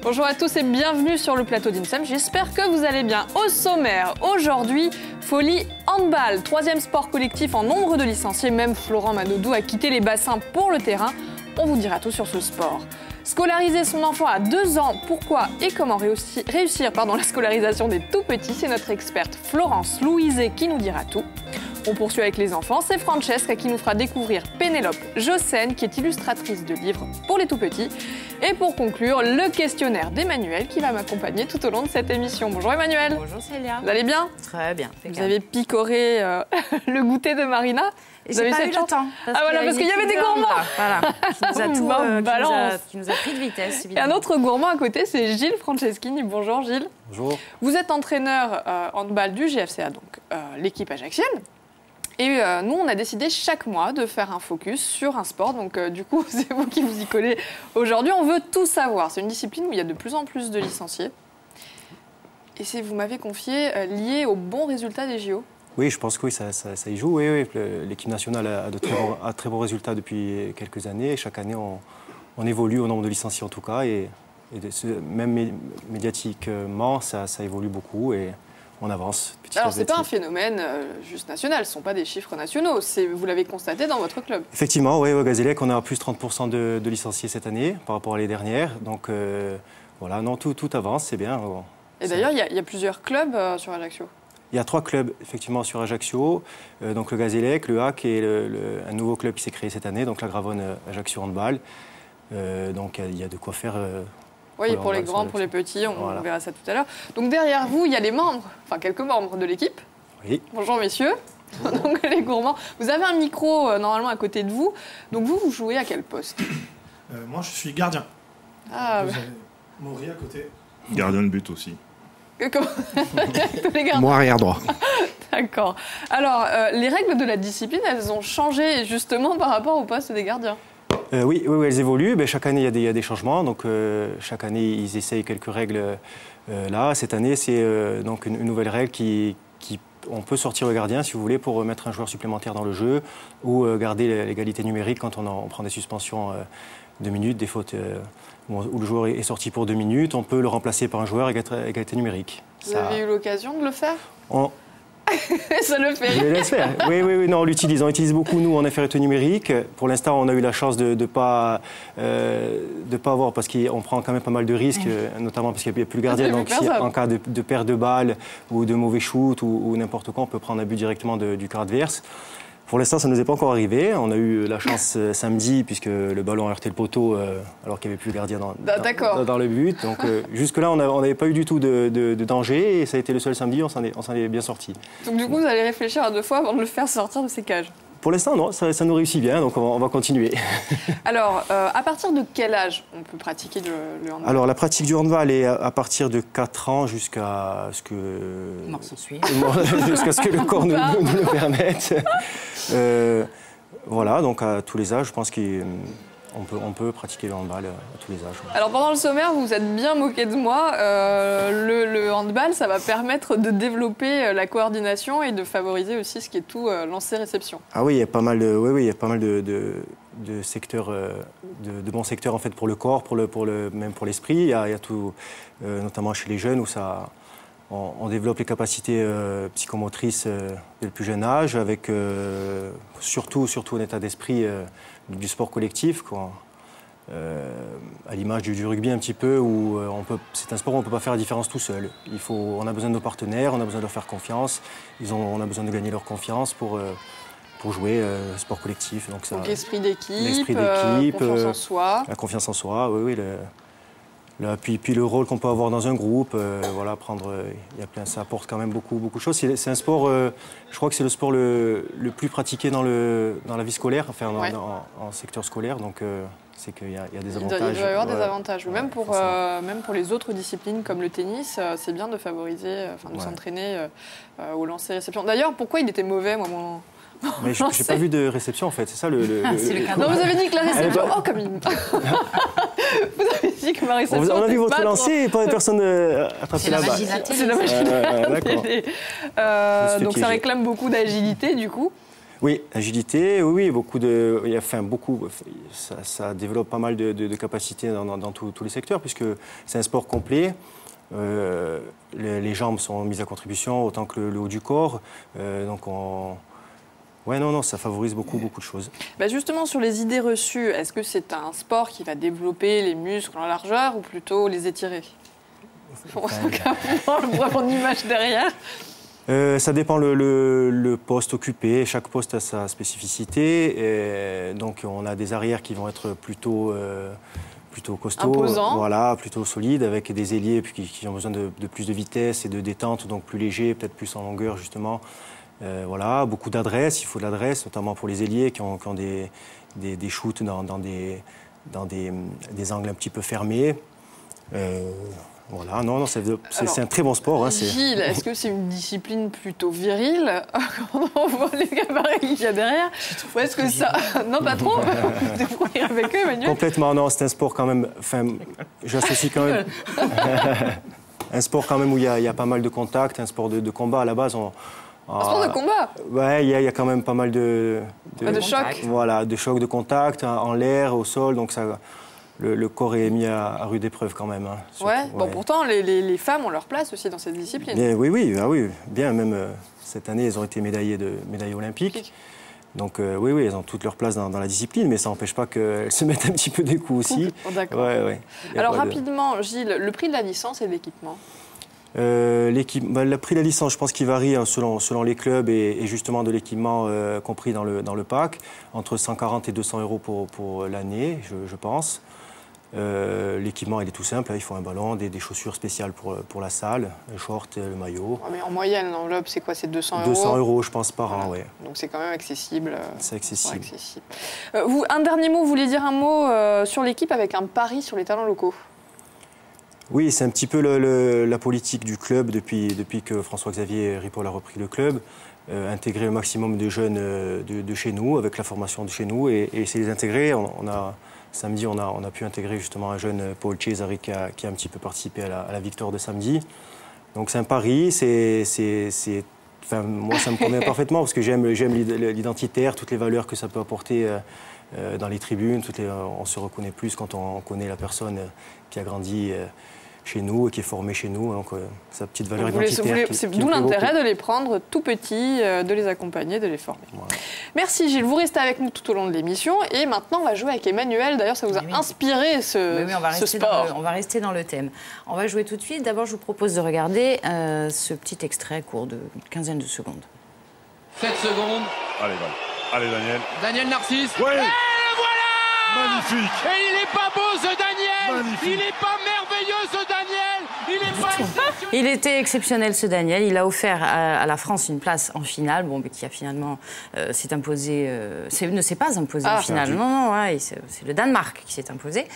Bonjour à tous et bienvenue sur le plateau d'INSEM. J'espère que vous allez bien. Au sommaire, aujourd'hui, folie handball. 3e sport collectif en nombre de licenciés. Même Florent Manodou a quitté les bassins pour le terrain. On vous dira tout sur ce sport. Scolariser son enfant à 2 ans, pourquoi et comment réussir la scolarisation des tout-petits, c'est notre experte Florence Louiset qui nous dira tout. On poursuit avec les enfants, c'est Francesca qui nous fera découvrir Pénélope Jossen, qui est illustratrice de livres pour les tout-petits. Et pour conclure, le questionnaire d'Emmanuel qui va m'accompagner tout au long de cette émission. Bonjour Emmanuel. Bonjour Célia. Vous allez bien? Très bien. Vous avez picoré le goûter de Marina. Vous avez pas eu le temps. Ah voilà, parce qu'il y avait des gourmands. Voilà, qui nous a pris de vitesse, évidemment. Et un autre gourmand à côté, c'est Gilles Franceschini. Bonjour Gilles. Bonjour. Vous êtes entraîneur handball du GFCA, donc l'équipe ajaxienne. Et nous, on a décidé chaque mois de faire un focus sur un sport. Donc du coup, c'est vous qui vous y collez aujourd'hui. On veut tout savoir. C'est une discipline où il y a de plus en plus de licenciés. Et c'est, vous m'avez confié, lié au bon résultat des JO. Oui, je pense que oui, ça y joue. Oui. L'équipe nationale a de très bons résultats depuis quelques années. Et chaque année, on évolue au nombre de licenciés en tout cas. Même médiatiquement, ça évolue beaucoup. Et on avance petit à petit. Alors, ce n'est pas un phénomène juste national, ce ne sont pas des chiffres nationaux, vous l'avez constaté dans votre club. Effectivement, oui, au Gazélec, on a plus de 30% de licenciés cette année par rapport à l'année dernière. Donc voilà, non, tout avance, c'est bien. Et d'ailleurs, il y a plusieurs clubs sur Ajaccio. Il y a 3 clubs effectivement sur Ajaccio, donc le Gazélec, le HAC et un nouveau club qui s'est créé cette année, donc la Gravonne Ajaccio Handball. Donc il y a de quoi faire. Oui, pour les grands, pour les petits, on verra ça tout à l'heure. Donc derrière vous, il y a les membres, enfin quelques membres de l'équipe. Oui. Bonjour messieurs. Donc les gourmands. Vous avez un micro normalement à côté de vous. Donc vous jouez à quel poste? Moi, je suis gardien. Ah, vous avez Maury à côté. Gardien de but aussi. Comment les gardiens. Moi, arrière droit. D'accord. Alors, les règles de la discipline, elles ont changé justement par rapport au poste des gardiens. Oui, elles évoluent. Chaque année, il y a des changements. Donc, chaque année, ils essayent quelques règles. Là, cette année, c'est donc une nouvelle règle on peut sortir le gardien, si vous voulez, pour mettre un joueur supplémentaire dans le jeu ou garder l'égalité numérique quand on prend des suspensions 2 minutes, des fautes où le joueur est sorti pour 2 minutes. On peut le remplacer par un joueur égalité numérique. Vous avez eu l'occasion de le faire? Ça le fait. Je laisse faire. Oui, non, on l'utilise. On utilise beaucoup, nous, en infériorité numérique. Pour l'instant, on a eu la chance de ne pas avoir, parce qu'on prend quand même pas mal de risques, notamment parce qu'il n'y a plus le gardien. Donc, en cas de perte de balle ou de mauvais shoot ou n'importe quoi, on peut prendre un but directement du camp adverse. Pour l'instant, ça ne nous est pas encore arrivé. On a eu la chance samedi, puisque le ballon a heurté le poteau, alors qu'il n'y avait plus le gardien dans le but. Donc jusque-là, on n'avait pas eu du tout de danger, et ça a été le seul samedi, on s'en est bien sorti. Donc du coup, vous allez réfléchir à 2 fois avant de le faire sortir de ses cages? Pour l'instant, non, ça nous réussit bien, donc on va continuer. Alors, à partir de quel âge on peut pratiquer le handball? Alors, la pratique du handball est à partir de 4 ans jusqu'à ce que... jusqu'à ce que le corps nous le permette. Voilà, donc à tous les âges, je pense qu'on peut pratiquer le handball à tous les âges. Alors pendant le sommaire, vous vous êtes bien moqué de moi. Le handball, ça va permettre de développer la coordination et de favoriser aussi ce qui est tout lancer-réception. Ah oui, il y a pas mal de secteurs, de bons secteurs en fait pour le corps, même pour l'esprit. Il y a tout, notamment chez les jeunes où on développe les capacités psychomotrices dès le plus jeune âge, avec surtout un état d'esprit du sport collectif, quoi. À l'image du rugby un petit peu, où c'est un sport où on ne peut pas faire la différence tout seul. On a besoin de nos partenaires, on a besoin de leur faire confiance, on a besoin de gagner leur confiance pour jouer sport collectif. Donc l'esprit d'équipe, confiance en soi. La confiance en soi, oui. Puis le rôle qu'on peut avoir dans un groupe, ça apporte quand même beaucoup de choses. C'est un sport, je crois que c'est le sport le plus pratiqué dans la vie scolaire, enfin en secteur scolaire, donc c'est qu'il y a des avantages. Il doit y avoir des avantages. Même pour les autres disciplines comme le tennis, c'est bien de favoriser, de s'entraîner au lancer-réception. D'ailleurs, pourquoi il était mauvais, moi, Mais je n'ai pas vu de réception, en fait. C'est ça c'est le cadeau. Non, vous avez dit que la réception... Oh, comme il... Vous avez dit que ma réception... On a vu votre lancer et pas personne attraper la balle. C'est la machine à donc ça réclame beaucoup d'agilité, du coup. Oui, agilité, oui, beaucoup de... Enfin, beaucoup... Ça développe pas mal de capacités dans tous les secteurs, puisque c'est un sport complet. Les jambes sont mises à contribution autant que le haut du corps. Donc ouais, non, ça favorise beaucoup de choses. Bah justement, sur les idées reçues, est-ce que c'est un sport qui va développer les muscles en largeur ou plutôt les étirer? On voit mon image derrière. Ça dépend le poste occupé. Chaque poste a sa spécificité. Donc on a des arrières qui vont être plutôt costauds, imposants. Voilà, plutôt solides, avec des ailiers qui ont besoin de plus de vitesse et de détente, donc plus légers, peut-être plus en longueur justement. Voilà, beaucoup d'adresse, il faut de l'adresse, notamment pour les ailiers qui ont des shoots dans des angles un petit peu fermés. Voilà, non, c'est un très bon sport. Hein, Gilles, est-ce que c'est une discipline plutôt virile quand on voit les gabarits qu'il y a derrière? Ou est-ce que ça... Non, pas trop. Vous débrouillez avec eux, Emmanuel? Complètement, non, c'est un sport quand même... Enfin, j'associe quand même... un sport quand même où il y a pas mal de contacts, un sport de combat à la base. Un sport de combat? Ouais, il y a quand même pas mal de choc. Voilà, de chocs, de contact en l'air, au sol, donc ça... Le corps est mis à rude épreuve quand même. Hein, surtout, ouais, bon, pourtant, les femmes ont leur place aussi dans cette discipline. Bien, oui, bien, même cette année, elles ont été médaillées olympiques. Donc oui, elles ont toute leur place dans la discipline, mais ça n'empêche pas qu'elles se mettent un petit peu des coups aussi. Oh, d'accord. Ouais. Alors rapidement, Gilles, le prix de la licence et de l'équipement? Le prix de la licence, je pense qu'il varie selon les clubs et justement de l'équipement compris dans le pack, entre 140 et 200 euros pour l'année, je pense. L'équipement, il est tout simple, il faut un ballon, des chaussures spéciales pour la salle, le short, le maillot. Mais en moyenne, l'enveloppe, c'est quoi? C'est 200 euros? 200 euros, je pense, par an, oui. Donc c'est quand même accessible. C'est accessible. Un dernier mot, vous voulez dire un mot sur l'équipe avec un pari sur les talents locaux? Oui, c'est un petit peu la politique du club depuis que François-Xavier Ripoll a repris le club. Intégrer le maximum de jeunes de chez nous, avec la formation de chez nous, et essayer de les intégrer. Samedi, on a pu intégrer justement un jeune Paul Cesari qui a un petit peu participé à la victoire de samedi. Donc c'est un pari, enfin, moi ça me convient parfaitement parce que j'aime l'identitaire, toutes les valeurs que ça peut apporter dans les tribunes. On se reconnaît plus quand on connaît la personne qui a grandi chez nous et qui est formée chez nous. Donc sa petite valeur identitaire. C'est d'où l'intérêt de les prendre tout petits, de les accompagner, de les former. Voilà. Merci Gilles, vous restez avec nous tout au long de l'émission. Et maintenant, on va jouer avec Emmanuel. D'ailleurs, ça vous a inspiré ce sport. On va rester dans le thème. On va jouer tout de suite. D'abord, je vous propose de regarder ce petit extrait court de une quinzaine de secondes. 7 secondes. Allez, Daniel. Daniel Narcisse. Ouais. Et le voilà. Magnifique. Et il est pas beau ce Daniel. Magnifique. Il est pas merveilleux ce Daniel. Il est pas exceptionnel. Il était exceptionnel ce Daniel. Il a offert à la France une place en finale, mais qui a finalement s'est imposé, ne s'est pas imposé en finale. Non, c'est le Danemark qui s'est imposé.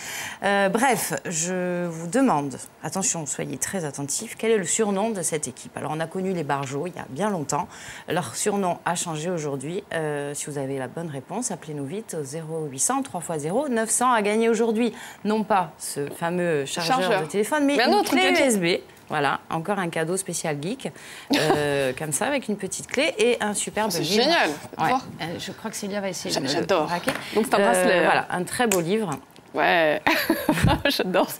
Bref, je vous demande, attention, soyez très attentifs, quel est le surnom de cette équipe? Alors on a connu les Barjots il y a bien longtemps. Leur surnom a changé aujourd'hui. Si vous avez la bonne réponse, appelez-nous vite au 0800 3x0 900 à gagner aujourd'hui. Non pas ce fameux chargeur de téléphone, mais une clé USB. Voilà, encore un cadeau spécial geek, comme ça, avec une petite clé et un superbe livre. C'est génial. Ouais. Je crois que Célia va essayer de J'adore. braquer. Donc c'est un bracelet. Voilà, un très beau livre. Ouais, j'adore ça.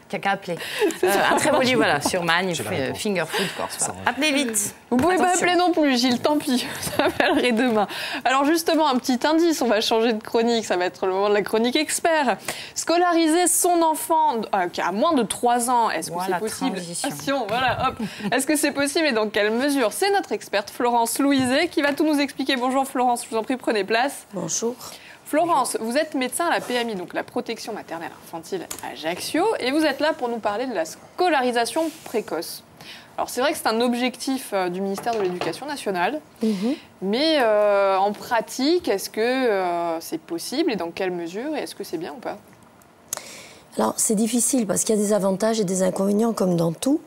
Qu'à appeler. Un très beau livre, voilà, sur Magne, Finger Food Corps. Appelez vite. Vous pouvez pas appeler non plus, Gilles, tant pis. Ça appellerai demain. Alors justement, un petit indice, on va changer de chronique, ça va être le moment de la chronique expert. Scolariser son enfant qui a moins de 3 ans, est-ce que c'est possible? Voilà, hop. Est-ce que c'est possible et dans quelle mesure? C'est notre experte Florence Louiset qui va tout nous expliquer. Bonjour Florence, je vous en prie, prenez place. Bonjour. Florence, vous êtes médecin à la PMI, donc la protection maternelle infantile Ajaccio, et vous êtes là pour nous parler de la scolarisation précoce. Alors c'est vrai que c'est un objectif du ministère de l'Éducation nationale, mais en pratique, est-ce que c'est possible et dans quelle mesure, et est-ce que c'est bien ou pas? Alors c'est difficile parce qu'il y a des avantages et des inconvénients comme dans tout.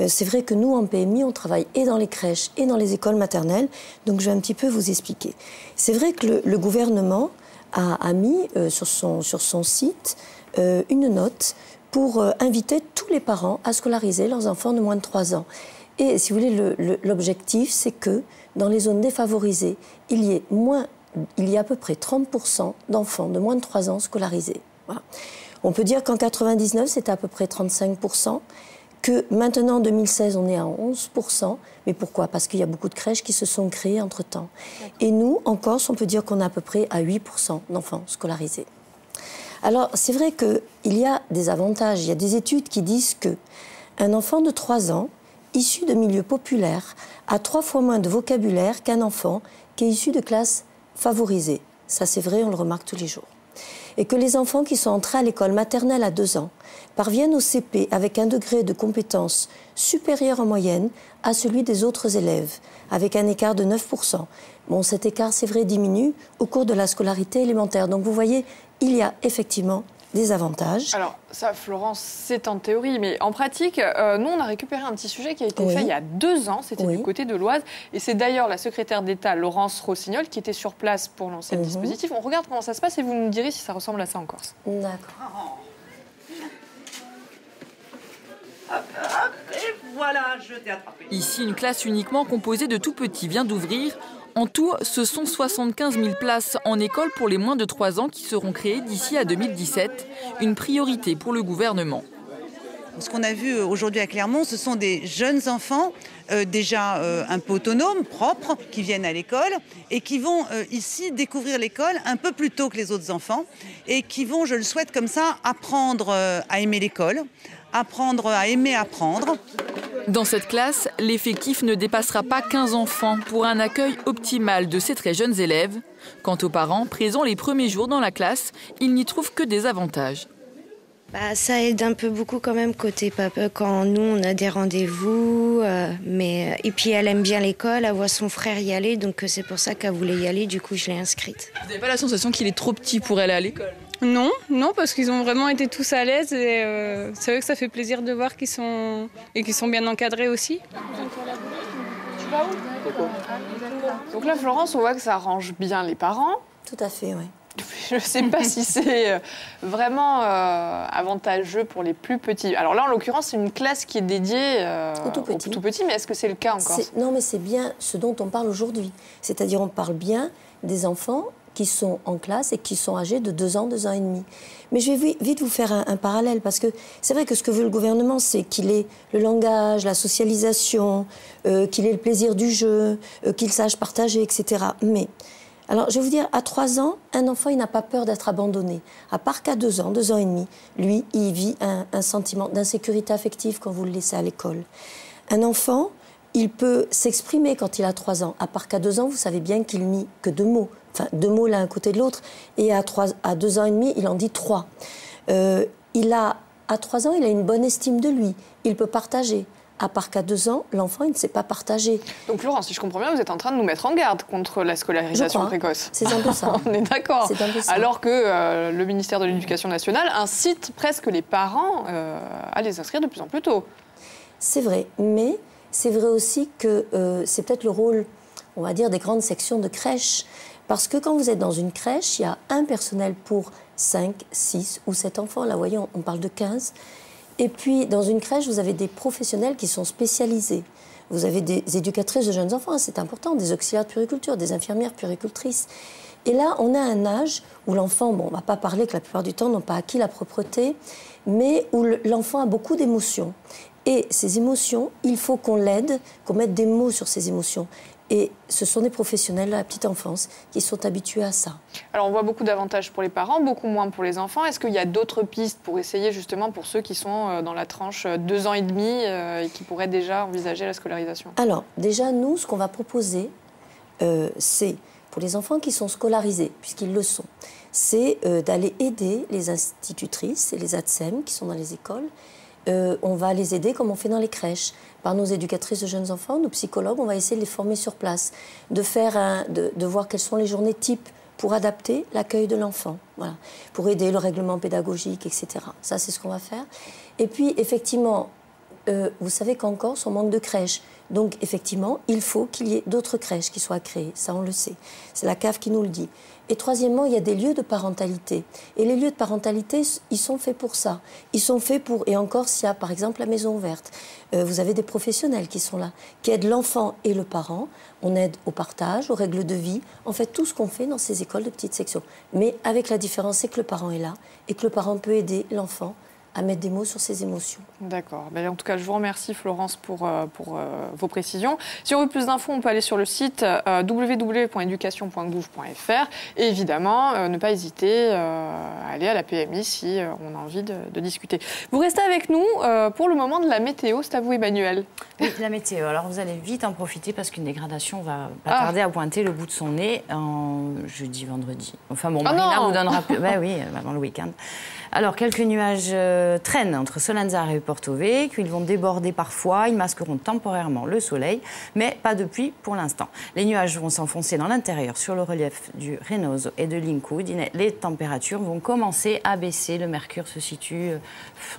C'est vrai que nous, en PMI, on travaille et dans les crèches et dans les écoles maternelles. Donc, je vais un petit peu vous expliquer. C'est vrai que le gouvernement a mis sur son site une note pour inviter tous les parents à scolariser leurs enfants de moins de 3 ans. Et si vous voulez, l'objectif, c'est que dans les zones défavorisées, il y a à peu près 30% d'enfants de moins de 3 ans scolarisés. Voilà. On peut dire qu'en 99, c'était à peu près 35%, que maintenant, en 2016, on est à 11%. Mais pourquoi? Parce qu'il y a beaucoup de crèches qui se sont créées entre-temps. Et nous, en Corse, on peut dire qu'on est à peu près à 8% d'enfants scolarisés. Alors, c'est vrai qu'il y a des avantages. Il y a des études qui disent qu'un enfant de 3 ans, issu de milieux populaires, a 3 fois moins de vocabulaire qu'un enfant qui est issu de classes favorisées. Ça, c'est vrai, on le remarque tous les jours. Et que les enfants qui sont entrés à l'école maternelle à 2 ans parviennent au CP avec un degré de compétence supérieur en moyenne à celui des autres élèves, avec un écart de 9%. Bon, cet écart, c'est vrai, diminue au cours de la scolarité élémentaire. Donc, vous voyez, il y a effectivement des avantages. Alors ça, Florence, c'est en théorie, mais en pratique, nous, on a récupéré un petit sujet qui a été fait il y a 2 ans, c'était du côté de l'Oise, et c'est d'ailleurs la secrétaire d'État, Laurence Rossignol, qui était sur place pour lancer le dispositif. On regarde comment ça se passe et vous nous direz si ça ressemble à ça en Corse. D'accord. Et voilà, je t'ai attrapé. Ici, une classe uniquement composée de tout petits vient d'ouvrir. En tout, ce sont 75 000 places en école pour les moins de 3 ans qui seront créées d'ici à 2017, une priorité pour le gouvernement. Ce qu'on a vu aujourd'hui à Clermont, ce sont des jeunes enfants déjà un peu autonomes, propres, qui viennent à l'école et qui vont ici découvrir l'école un peu plus tôt que les autres enfants et qui vont, je le souhaite comme ça, apprendre à aimer l'école, apprendre à aimer apprendre. Dans cette classe, l'effectif ne dépassera pas 15 enfants pour un accueil optimal de ces très jeunes élèves. Quant aux parents, présents les premiers jours dans la classe, ils n'y trouvent que des avantages. Ça aide un peu beaucoup quand même côté papa quand nous on a des rendez-vous. Et puis elle aime bien l'école, elle voit son frère y aller, donc c'est pour ça qu'elle voulait y aller, du coup je l'ai inscrite. Vous n'avez pas la sensation qu'il est trop petit pour aller à l'école ? Non, parce qu'ils ont vraiment été tous à l'aise et c'est vrai que ça fait plaisir de voir qu'ils sont bien encadrés aussi. Tu vas où ? Donc là, Florence, on voit que ça arrange bien les parents. Tout à fait, oui. Je ne sais pas si c'est vraiment avantageux pour les plus petits. Alors là, en l'occurrence, c'est une classe qui est dédiée aux tout petits, mais est-ce que c'est le cas encore ? Non, mais c'est bien ce dont on parle aujourd'hui. C'est-à-dire, on parle bien des enfants qui sont en classe et qui sont âgés de 2 ans, 2 ans et demi. Mais je vais vite vous faire un parallèle, parce que c'est vrai que ce que veut le gouvernement, c'est qu'il ait le langage, la socialisation, qu'il ait le plaisir du jeu, qu'il sache partager, etc. Mais, alors, je vais vous dire, à 3 ans, un enfant, il n'a pas peur d'être abandonné. À part qu'à 2 ans, 2 ans et demi, lui, il vit un sentiment d'insécurité affective quand vous le laissez à l'école. Un enfant, il peut s'exprimer quand il a 3 ans. À part qu'à 2 ans, vous savez bien qu'il nie que 2 mots. Enfin, 2 mots l'un à côté de l'autre. Et à 2 ans et demi, il en dit 3. À 3 ans, il a une bonne estime de lui. Il peut partager. À part qu'à 2 ans, l'enfant, il ne sait pas partager. Donc Florence, si je comprends bien, vous êtes en train de nous mettre en garde contre la scolarisation précoce. C'est un peu ça. On est d'accord. C'est un peu ça. Alors que le ministère de l'Éducation nationale incite presque les parents à les inscrire de plus en plus tôt. C'est vrai, mais c'est vrai aussi que c'est peut-être le rôle, on va dire, des grandes sections de crèches. Parce que quand vous êtes dans une crèche, il y a un personnel pour 5, 6 ou 7 enfants. Là, vous voyez, on parle de 15. Et puis, dans une crèche, vous avez des professionnels qui sont spécialisés. Vous avez des éducatrices de jeunes enfants, c'est important, des auxiliaires de puériculture, des infirmières puéricultrices. Et là, on a un âge où l'enfant, bon, on ne va pas parler que la plupart du temps n'ont pas acquis la propreté, mais où l'enfant a beaucoup d'émotions. Et ces émotions, il faut qu'on l'aide, qu'on mette des mots sur ces émotions. Et ce sont des professionnels de la petite enfance qui sont habitués à ça. Alors on voit beaucoup d'avantages pour les parents, beaucoup moins pour les enfants. Est-ce qu'il y a d'autres pistes pour essayer justement pour ceux qui sont dans la tranche 2 ans et demi et qui pourraient déjà envisager la scolarisation ? Alors déjà, nous, ce qu'on va proposer, c'est pour les enfants qui sont scolarisés, puisqu'ils le sont, c'est d'aller aider les institutrices et les ATSEM qui sont dans les écoles. On va les aider comme on fait dans les crèches. Par nos éducatrices de jeunes enfants, nos psychologues, on va essayer de les former sur place, de voir quelles sont les journées types pour adapter l'accueil de l'enfant, voilà, pour aider le règlement pédagogique, etc. Ça, c'est ce qu'on va faire. Et puis, effectivement, vous savez qu'en Corse, on manque de crèches. Donc, effectivement, il faut qu'il y ait d'autres crèches qui soient créées. Ça, on le sait. C'est la CAF qui nous le dit. Et troisièmement, il y a des lieux de parentalité. Et les lieux de parentalité, ils sont faits pour ça. Ils sont faits pour... Et en Corse, il y a, par exemple, la maison ouverte. Vous avez des professionnels qui sont là, qui aident l'enfant et le parent. On aide au partage, aux règles de vie. En fait, tout ce qu'on fait dans ces écoles de petite section. Mais avec la différence, c'est que le parent est là et que le parent peut aider l'enfant à mettre des mots sur ses émotions. D'accord. En tout cas, je vous remercie, Florence, pour vos précisions. Si on veut plus d'infos, on peut aller sur le site www.education.gouv.fr et évidemment, ne pas hésiter à aller à la PMI si on a envie de discuter. Vous restez avec nous pour le moment de la météo. C'est à vous, Emmanuel. Oui, la météo. Alors, vous allez vite en profiter parce qu'une dégradation va pas tarder à pointer le bout de son nez en jeudi, vendredi. Enfin bon, Marina vous donnera plus... oui, avant le week-end. Alors, quelques nuages traînent entre Solenzar et Porto Vecchio. Ils vont déborder parfois. Ils masqueront temporairement le soleil, mais pas de pluie pour l'instant. Les nuages vont s'enfoncer dans l'intérieur sur le relief du Renoso et de l'Incudine. Les températures vont commencer à baisser. Le mercure se situe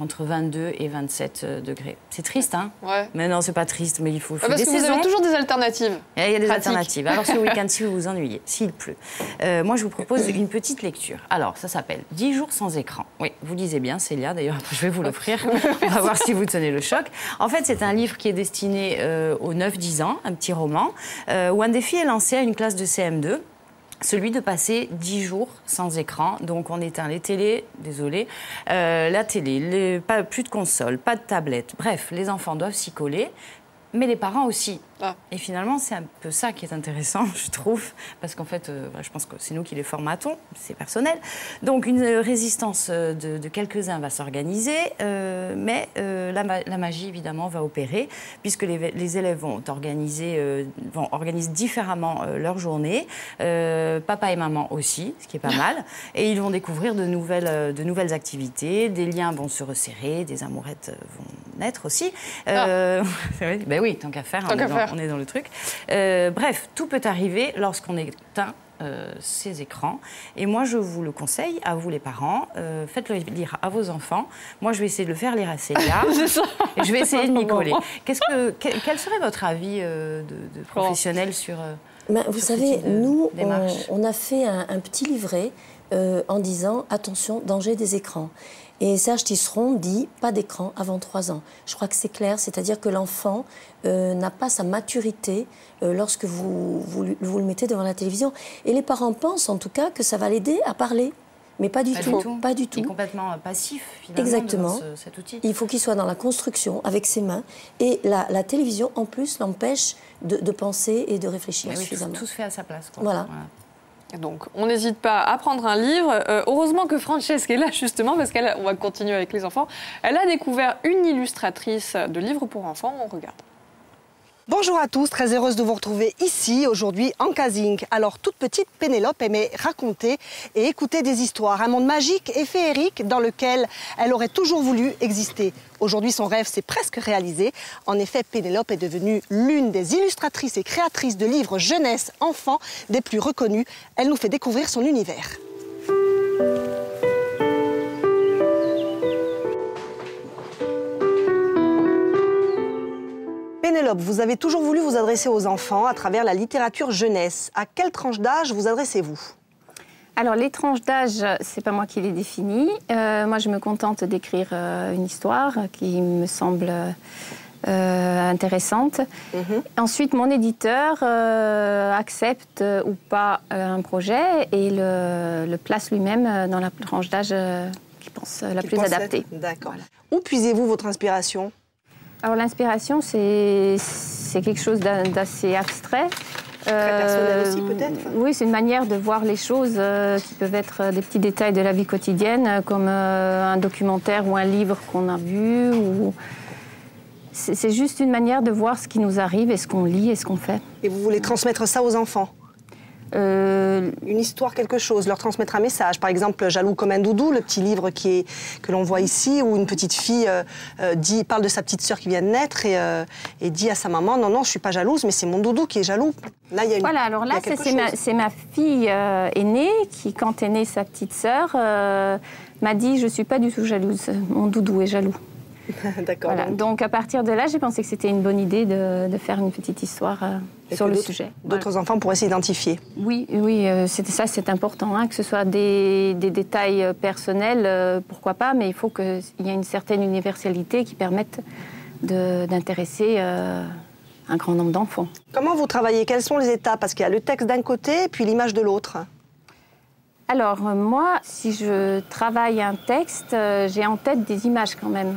entre 22 et 27 degrés. C'est triste, hein? Ouais. Mais non, c'est pas triste, mais il faut parce des que saisons. Vous avez toujours des alternatives. Il y a des alternatives. Alors, ce week-end, si vous vous ennuyez, s'il pleut, moi, je vous propose une petite lecture. Alors, ça s'appelle 10 jours sans écran. Oui, vous lisez bien, Célia. D'ailleurs, je vais vous l'offrir. On va voir si vous tenez le choc. En fait, c'est un livre qui est destiné aux 9-10 ans, un petit roman, où un défi est lancé à une classe de CM2. Celui de passer 10 jours sans écran. Donc, on éteint les télés, désolé, la télé, plus de console, pas de tablette. Bref, les enfants doivent s'y coller, mais les parents aussi. Et finalement, c'est un peu ça qui est intéressant, je trouve, parce qu'en fait, je pense que c'est nous qui les formatons, c'est personnel. Donc, une résistance de quelques-uns va s'organiser, mais la magie, évidemment, va opérer, puisque les élèves vont organiser différemment leur journée, papa et maman aussi, ce qui est pas mal, et ils vont découvrir de nouvelles activités, des liens vont se resserrer, des amourettes vont naître aussi. Ben oui, tant qu'à faire. On est dans le truc. Bref, tout peut arriver lorsqu'on éteint ces écrans. Et moi, je vous le conseille, à vous les parents, faites-le lire à vos enfants. Moi, je vais essayer de le faire lire à Célia. Et je vais essayer de m'y coller. Quel serait votre avis de professionnel sur vous savez, nous, on a fait un petit livret en disant « Attention, danger des écrans ». Et Serge Tisseron dit « Pas d'écran avant 3 ans ». Je crois que c'est clair, c'est-à-dire que l'enfant n'a pas sa maturité lorsque vous le mettez devant la télévision. Et les parents pensent en tout cas que ça va l'aider à parler. Mais pas du tout. Pas du tout. Il est complètement passif, finalement, exactement. Cet outil. Il faut qu'il soit dans la construction, avec ses mains. Et la télévision, en plus, l'empêche de penser et de réfléchir suffisamment. Tout se fait à sa place. Quoi. Voilà. Donc, on n'hésite pas à prendre un livre. Heureusement que Francesca est là, justement, parce qu'on va continuer avec les enfants. Elle a découvert une illustratrice de livres pour enfants. On regarde. Bonjour à tous, très heureuse de vous retrouver ici, aujourd'hui, en Casing. Alors, toute petite, Pénélope aimait raconter et écouter des histoires. Un monde magique et féerique dans lequel elle aurait toujours voulu exister. Aujourd'hui, son rêve s'est presque réalisé. En effet, Pénélope est devenue l'une des illustratrices et créatrices de livres jeunesse, enfants, des plus reconnus. Elle nous fait découvrir son univers. Pénélope, vous avez toujours voulu vous adresser aux enfants à travers la littérature jeunesse. À quelle tranche d'âge vous adressez-vous? Alors, les tranches d'âge, c'est pas moi qui les définis. Moi, je me contente d'écrire une histoire qui me semble intéressante. Ensuite, mon éditeur accepte ou pas un projet et le place lui-même dans la tranche d'âge qu'il pense la plus adaptée. D'accord. Voilà. Où puisez-vous votre inspiration? Alors l'inspiration, c'est quelque chose d'assez abstrait. Très personnel aussi peut-être? Oui, c'est une manière de voir les choses qui peuvent être des petits détails de la vie quotidienne, comme un documentaire ou un livre qu'on a vu. C'est juste une manière de voir ce qui nous arrive et ce qu'on lit et ce qu'on fait. Et vous voulez transmettre ça aux enfants? Une histoire, quelque chose, leur transmettre un message. Par exemple, Jaloux comme un doudou, le petit livre que l'on voit ici, où une petite fille parle de sa petite sœur qui vient de naître et dit à sa maman, non, je ne suis pas jalouse, mais c'est mon doudou qui est jaloux. Là, il y a voilà, alors là, c'est ma fille aînée qui, quand est née sa petite sœur, m'a dit, je ne suis pas du tout jalouse, mon doudou est jaloux. D'accord. Voilà. Donc à partir de là, j'ai pensé que c'était une bonne idée de faire une petite histoire sur le sujet. D'autres enfants pourraient s'identifier. Oui, c'est important, hein, que ce soit des détails personnels, pourquoi pas, mais il faut qu'il y ait une certaine universalité qui permette d'intéresser un grand nombre d'enfants. Comment vous travaillez? Quelles sont les étapes? Parce qu'il y a le texte d'un côté, puis l'image de l'autre. Alors, moi, si je travaille un texte, j'ai en tête des images quand même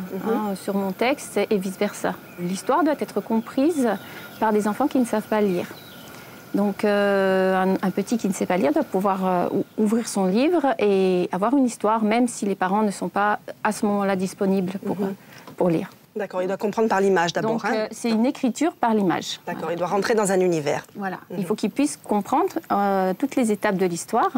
sur mon texte et vice-versa. L'histoire doit être comprise par des enfants qui ne savent pas lire. Donc, un petit qui ne sait pas lire doit pouvoir ouvrir son livre et avoir une histoire, même si les parents ne sont pas à ce moment-là disponibles pour lire. D'accord, il doit comprendre par l'image d'abord. Donc, c'est une écriture par l'image. D'accord, voilà. Il doit rentrer dans un univers. Voilà, il faut qu'il puisse comprendre toutes les étapes de l'histoire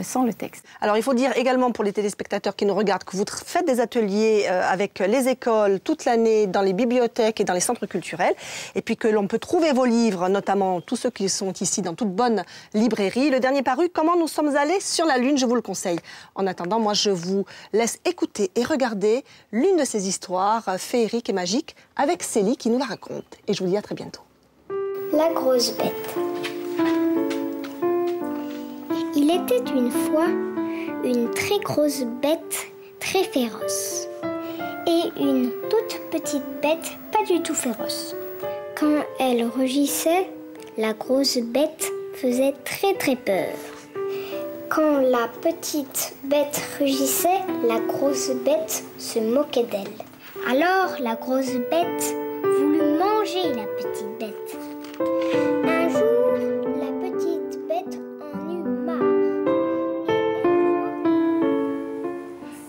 sans le texte. Alors, il faut dire également pour les téléspectateurs qui nous regardent que vous faites des ateliers avec les écoles toute l'année dans les bibliothèques et dans les centres culturels. Et puis que l'on peut trouver vos livres, notamment tous ceux qui sont ici dans toute bonne librairie. Le dernier paru, Comment nous sommes allés sur la Lune, je vous le conseille. En attendant, moi, je vous laisse écouter et regarder l'une de ces histoires féeriques et magique avec Célie qui nous la raconte. Et je vous dis à très bientôt. La grosse bête. Il était une fois une très grosse bête très féroce et une toute petite bête pas du tout féroce. Quand elle rugissait, la grosse bête faisait très très peur. Quand la petite bête rugissait, la grosse bête se moquait d'elle. Alors la grosse bête voulut manger la petite bête. Un jour, la petite bête en eut marre.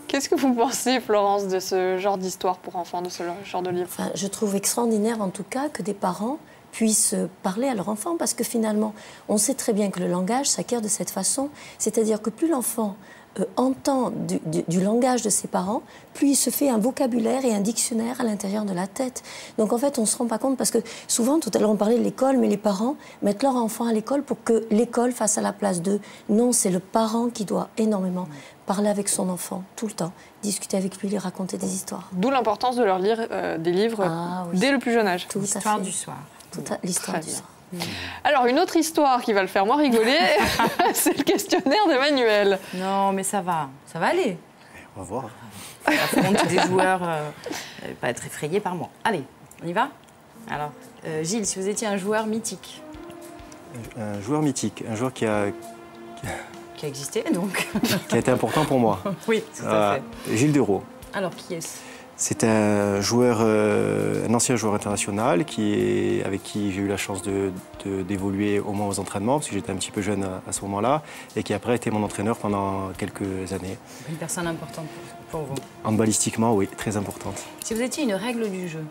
Qu'est-ce que vous pensez, Florence, de ce genre d'histoire pour enfants, de ce genre de livre? Je trouve extraordinaire en tout cas que des parents puissent parler à leur enfant, parce que finalement, on sait très bien que le langage s'acquiert de cette façon, c'est-à-dire que plus l'enfant entend du langage de ses parents, plus il se fait un vocabulaire et un dictionnaire à l'intérieur de la tête. Donc en fait, on ne se rend pas compte, parce que souvent, tout à l'heure on parlait de l'école, mais les parents mettent leur enfant à l'école pour que l'école fasse à la place d'eux. Non, c'est le parent qui doit énormément parler avec son enfant, tout le temps, discuter avec lui, lui raconter des histoires. D'où l'importance de leur lire des livres dès le plus jeune âge. L'histoire du soir. L'histoire du soir. Alors, une autre histoire qui va le faire moins rigoler, c'est le questionnaire d'Emmanuel. Non, mais ça va aller. On va voir. Affronte des joueurs, pas être effrayés par moi. Allez, on y va? Alors, Gilles, si vous étiez un joueur mythique. Un joueur mythique, un joueur qui a existé, donc. Qui a été important pour moi. Oui, tout à fait. Gilles Dereau. Alors, qui est-ce? C'est un joueur, un ancien joueur international avec qui j'ai eu la chance d'évoluer au moins aux entraînements, parce que j'étais un petit peu jeune à ce moment-là, et qui après a été mon entraîneur pendant quelques années. Une personne importante pour vous? Handballistiquement, oui, très importante. Si vous étiez une règle du jeu?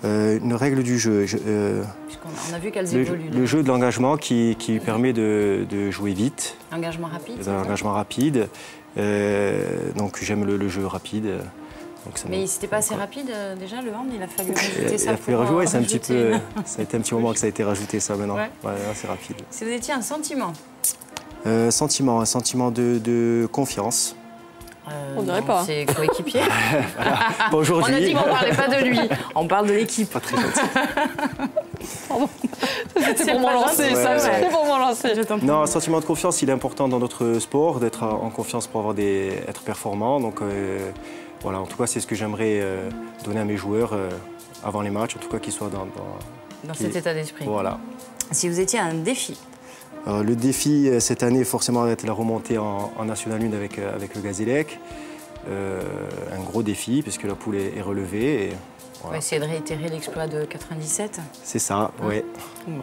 Une règle du jeu. Puisqu'on a vu qu'elles évoluent. Le jeu de l'engagement qui permet de jouer vite. Engagement rapide? Engagement rapide. Donc j'aime le jeu rapide. Mais c'était pas assez rapide déjà, le hand, il a fallu rajouter ça. Il a fallu rajouter, c'est un petit peu. Ça a été un petit moment que ça a été rajouté, ça maintenant. Ouais. Ouais, c'est rapide. Si vous étiez un sentiment? Un sentiment de confiance. On dirait pas. C'est coéquipier. Voilà. Bon, aujourd'hui. On a dit qu'on parlait pas de lui, on parle de l'équipe. Pas très gentil. Pardon. C'était pour m'en lancer, ça. C'était pour m'en lancer. Non, un sentiment de confiance, il est important dans notre sport, d'être en confiance pour être performant. Donc voilà, en tout cas, c'est ce que j'aimerais donner à mes joueurs avant les matchs, en tout cas qu'ils soient dans cet état d'esprit. Voilà. Si vous étiez un défi? Le défi cette année, forcément, a été la remontée en National 1 avec le Gazélec. Un gros défi, puisque la poule est relevée. Et, voilà. On va essayer de réitérer l'exploit de 97. C'est ça, oui. Bon.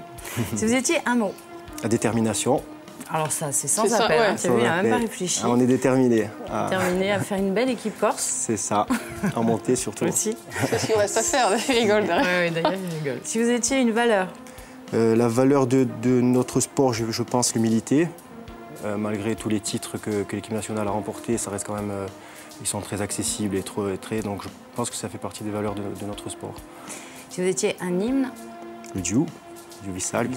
Si vous étiez un mot? La détermination. Alors ça, c'est sans appel. Ouais. Tu as vu, il n'a même pas réfléchi. On est déterminé. Déterminé à faire une belle équipe corse. C'est ça, en montée surtout. Aussi. C'est ce qu'il reste à faire, il rigole derrière. Oui, d'ailleurs, il rigole. Si vous étiez une valeur? La valeur de notre sport, je pense, l'humilité. Malgré tous les titres que l'équipe nationale a remportés, ça reste quand même... ils sont très accessibles et très... Donc je pense que ça fait partie des valeurs de notre sport. Si vous étiez un hymne? Le Diou Vissal.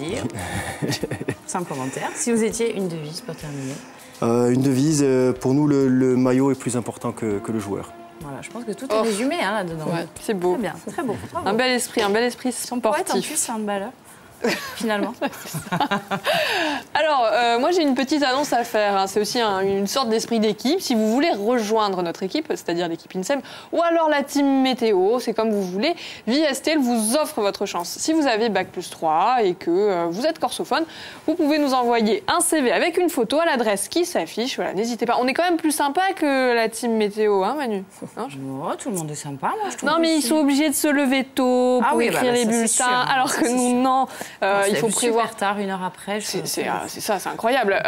Sans commentaire. Si vous étiez une devise pour terminer? Une devise, pour nous, le maillot est plus important que le joueur. Voilà, je pense que tout est résumé hein, là-dedans. Ouais, c'est beau. Très bien, très beau. Bravo. Un bel esprit sportif. Son poète, en plus, c'est un handballeur. Finalement. Alors, moi j'ai une petite annonce à faire. Hein. C'est aussi une sorte d'esprit d'équipe. Si vous voulez rejoindre notre équipe, c'est-à-dire l'équipe INSEM, ou alors la team météo, c'est comme vous voulez, Viestel vous offre votre chance. Si vous avez Bac+3 et que vous êtes corsophone, vous pouvez nous envoyer un CV avec une photo à l'adresse qui s'affiche. Voilà, n'hésitez pas. On est quand même plus sympa que la team météo, hein, Manu? Non, tout le monde est sympa, moi, je trouve. Non, mais ils sont obligés de se lever tôt pour écrire les bulletins, sûr, alors que nous, non. Il faut prévoir tard, 1 heure après. C'est ça, c'est incroyable.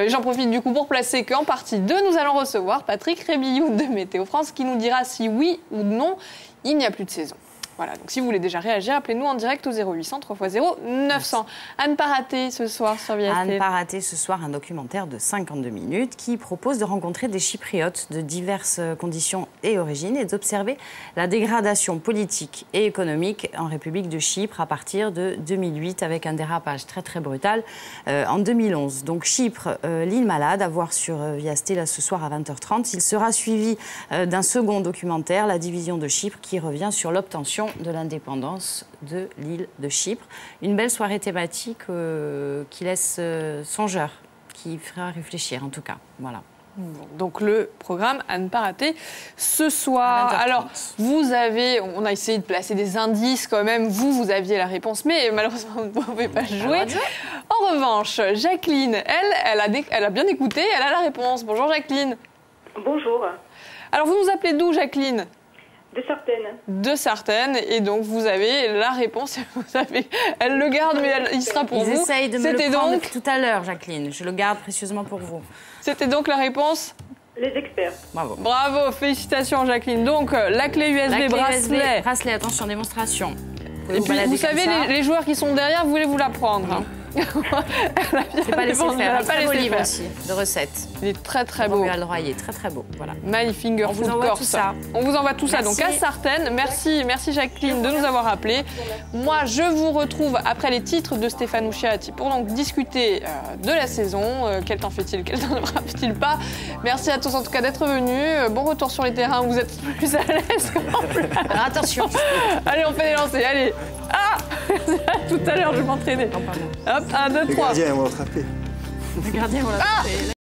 J'en profite du coup pour placer qu'en partie 2, nous allons recevoir Patrick Rébillou de Météo France qui nous dira si oui ou non il n'y a plus de saison. Voilà, donc si vous voulez déjà réagir, appelez-nous en direct au 0800 3x0 900. À ne pas rater ce soir sur Viestel. À ne pas rater ce soir un documentaire de 52 minutes qui propose de rencontrer des Chypriotes de diverses conditions et origines et d'observer la dégradation politique et économique en République de Chypre à partir de 2008 avec un dérapage très très brutal en 2011. Donc Chypre, l'île malade, à voir sur Viestel ce soir à 20h30. Il sera suivi d'un second documentaire, La division de Chypre, qui revient sur l'obtention de l'indépendance de l'île de Chypre. Une belle soirée thématique qui laisse songeur, qui fera réfléchir en tout cas. Voilà. Bon, donc le programme à ne pas rater ce soir. Alors, on a essayé de placer des indices quand même. Vous aviez la réponse, mais malheureusement, vous ne pouvez pas jouer. En revanche, Jacqueline, elle a bien écouté, elle a la réponse. Bonjour Jacqueline. Bonjour. Alors, vous nous appelez d'où, Jacqueline ? De Sartène. De Sartène, et donc vous avez la réponse. Vous savez, elle le garde, mais il sera pour vous. Ils essayent de me le prendre tout à l'heure, Jacqueline. Je le garde précieusement pour vous. C'était donc la réponse ? Les experts. Bravo. Bravo, félicitations Jacqueline. Donc la clé USB bracelet. Bracelet, attention, démonstration. Et puis vous savez, les joueurs qui sont derrière, vous voulez vous la prendre. Hein. C'est pas laissé faire. Un très beau livre aussi de recettes. Il est très très beau. Il est très très beau. Voilà. My Finger Food Corse. On vous envoie tout ça. Donc à Sartène. Merci Jacqueline de nous avoir appelés. Moi, je vous retrouve après les titres de Stéphane Ouchiati pour donc discuter de la saison. Quel temps fait-il, quel temps ne fait-il pas. Merci à tous en tout cas d'être venus. Bon retour sur les terrains. Vous êtes plus à l'aise. Alors, attention. Allez, on fait des lancers. Allez. Ah. Tout à l'heure, je vais m'entraîner. Hop, 1, 2, 3. Les gardiens vont attraper. Les gardiens vont l'attraper.